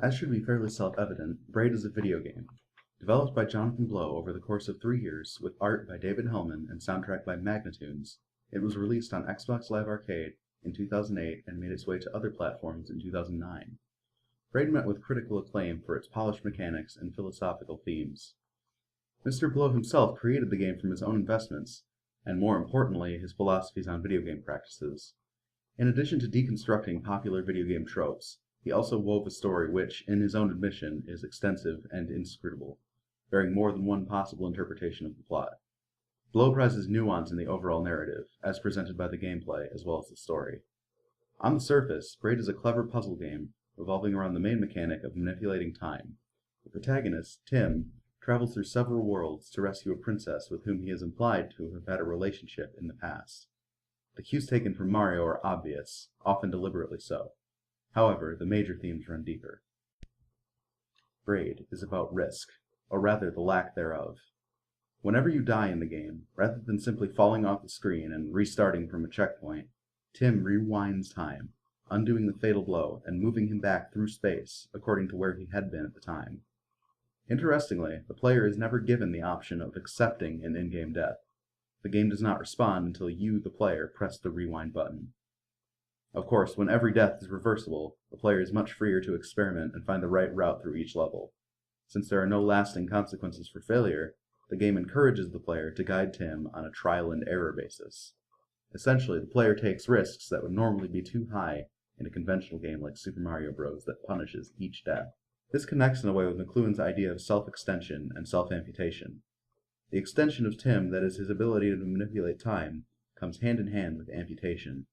As should be fairly self-evident, Braid is a video game. Developed by Jonathan Blow over the course of 3 years, with art by David Hellman and soundtrack by Magnitunes, it was released on Xbox Live Arcade in 2008 and made its way to other platforms in 2009. Braid met with critical acclaim for its polished mechanics and philosophical themes. Mr. Blow himself created the game from his own investments, and more importantly, his philosophies on video game practices. In addition to deconstructing popular video game tropes, he also wove a story which, in his own admission, is extensive and inscrutable, bearing more than one possible interpretation of the plot. Blow prizes nuance in the overall narrative, as presented by the gameplay as well as the story. On the surface, Braid is a clever puzzle game revolving around the main mechanic of manipulating time. The protagonist, Tim, travels through several worlds to rescue a princess with whom he is implied to have had a relationship in the past. The cues taken from Mario are obvious, often deliberately so. However, the major themes run deeper. Braid is about risk, or rather the lack thereof. Whenever you die in the game, rather than simply falling off the screen and restarting from a checkpoint, Tim rewinds time, undoing the fatal blow and moving him back through space according to where he had been at the time. Interestingly, the player is never given the option of accepting an in-game death. The game does not respond until you, the player, press the rewind button. Of course, when every death is reversible, the player is much freer to experiment and find the right route through each level. Since there are no lasting consequences for failure, the game encourages the player to guide Tim on a trial and error basis. Essentially, the player takes risks that would normally be too high in a conventional game like Super Mario Bros. That punishes each death. This connects in a way with McLuhan's idea of self-extension and self-amputation. The extension of Tim, that is his ability to manipulate time, comes hand in hand with amputation,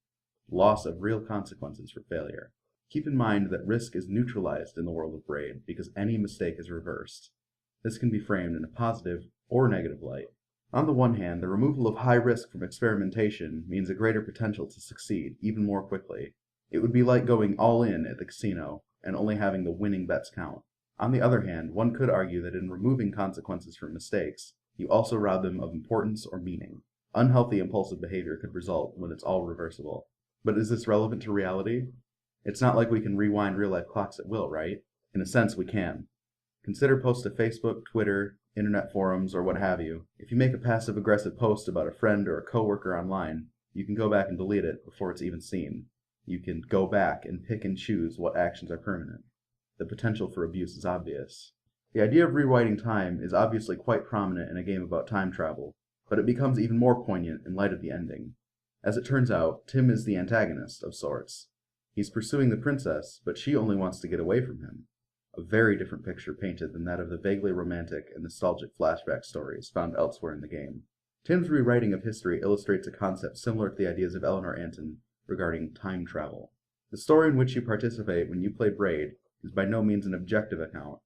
loss of real consequences for failure. Keep in mind that risk is neutralized in the world of Braid because any mistake is reversed. This can be framed in a positive or negative light. On the one hand, the removal of high risk from experimentation means a greater potential to succeed even more quickly. It would be like going all in at the casino and only having the winning bets count. On the other hand, one could argue that in removing consequences from mistakes, you also rob them of importance or meaning. Unhealthy impulsive behavior could result when it's all reversible. But is this relevant to reality? It's not like we can rewind real-life clocks at will, right? In a sense, we can. Consider posts to Facebook, Twitter, internet forums, or what have you. If you make a passive-aggressive post about a friend or a coworker online, you can go back and delete it before it's even seen. You can go back and pick and choose what actions are permanent. The potential for abuse is obvious. The idea of rewinding time is obviously quite prominent in a game about time travel, but it becomes even more poignant in light of the ending. As it turns out, Tim is the antagonist, of sorts. He's pursuing the princess, but she only wants to get away from him. A very different picture painted than that of the vaguely romantic and nostalgic flashback stories found elsewhere in the game. Tim's rewriting of history illustrates a concept similar to the ideas of Eleanor Anton regarding time travel. The story in which you participate when you play Braid is by no means an objective account.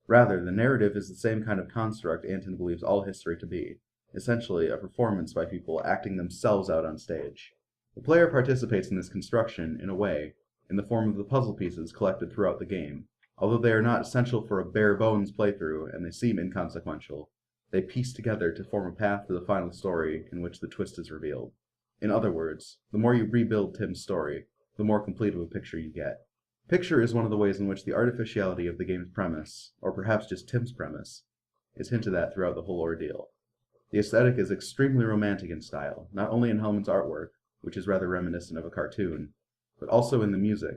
Rather, the narrative is the same kind of construct Anton believes all history to be, essentially a performance by people acting themselves out on stage. The player participates in this construction, in a way, in the form of the puzzle pieces collected throughout the game. Although they are not essential for a bare-bones playthrough and they seem inconsequential, they piece together to form a path to the final story in which the twist is revealed. In other words, the more you rebuild Tim's story, the more complete of a picture you get. Picture is one of the ways in which the artificiality of the game's premise, or perhaps just Tim's premise, is hinted at throughout the whole ordeal. The aesthetic is extremely romantic in style, not only in Hellman's artwork, which is rather reminiscent of a cartoon, but also in the music,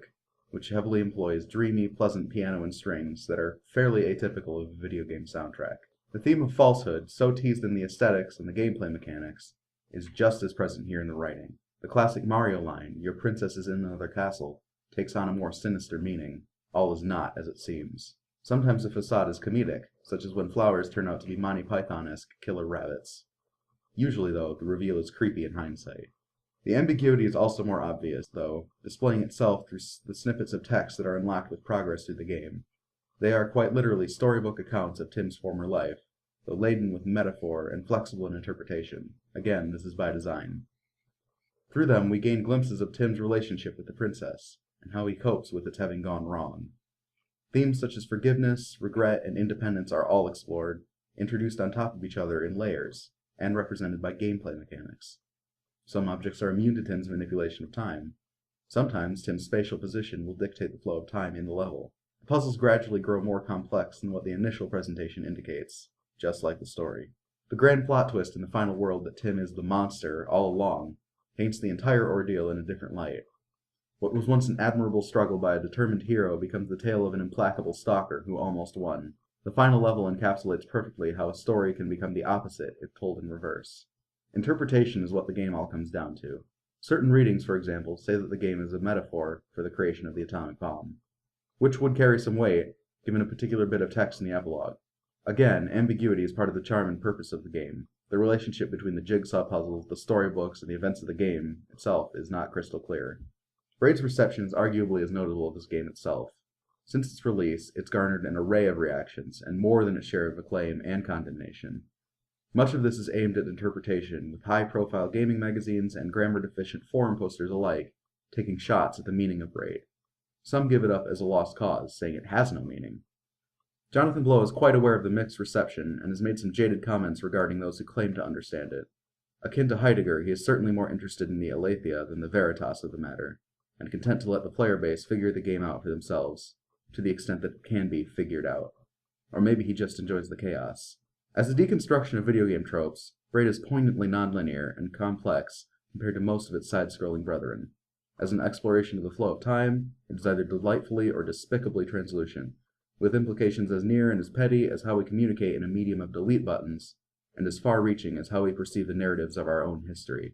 which heavily employs dreamy, pleasant piano and strings that are fairly atypical of a video game soundtrack. The theme of falsehood, so teased in the aesthetics and the gameplay mechanics, is just as present here in the writing. The classic Mario line, "Your princess is in another castle," takes on a more sinister meaning. All is not as it seems. Sometimes the facade is comedic, such as when flowers turn out to be Monty Python-esque killer rabbits. Usually, though, the reveal is creepy in hindsight. The ambiguity is also more obvious, though, displaying itself through the snippets of text that are unlocked with progress through the game. They are quite literally storybook accounts of Tim's former life, though laden with metaphor and flexible in interpretation. Again, this is by design. Through them, we gain glimpses of Tim's relationship with the princess, and how he copes with its having gone wrong. Themes such as forgiveness, regret, and independence are all explored, introduced on top of each other in layers, and represented by gameplay mechanics. Some objects are immune to Tim's manipulation of time. Sometimes Tim's spatial position will dictate the flow of time in the level. The puzzles gradually grow more complex than what the initial presentation indicates, just like the story. The grand plot twist in the final world that Tim is the monster all along paints the entire ordeal in a different light. What was once an admirable struggle by a determined hero becomes the tale of an implacable stalker who almost won. The final level encapsulates perfectly how a story can become the opposite if told in reverse. Interpretation is what the game all comes down to. Certain readings, for example, say that the game is a metaphor for the creation of the atomic bomb, which would carry some weight given a particular bit of text in the epilogue. Again, ambiguity is part of the charm and purpose of the game. The relationship between the jigsaw puzzles, the storybooks, and the events of the game itself is not crystal clear. Braid's reception is arguably as notable as this game itself. Since its release, it's garnered an array of reactions, and more than its share of acclaim and condemnation. Much of this is aimed at interpretation, with high-profile gaming magazines and grammar-deficient forum posters alike taking shots at the meaning of Braid. Some give it up as a lost cause, saying it has no meaning. Jonathan Blow is quite aware of the mixed reception and has made some jaded comments regarding those who claim to understand it. Akin to Heidegger, he is certainly more interested in the aletheia than the veritas of the matter, and content to let the player base figure the game out for themselves, to the extent that it can be figured out. Or maybe he just enjoys the chaos. As a deconstruction of video game tropes, Braid is poignantly nonlinear and complex compared to most of its side-scrolling brethren. As an exploration of the flow of time, it is either delightfully or despicably translucent, with implications as near and as petty as how we communicate in a medium of delete buttons, and as far-reaching as how we perceive the narratives of our own history.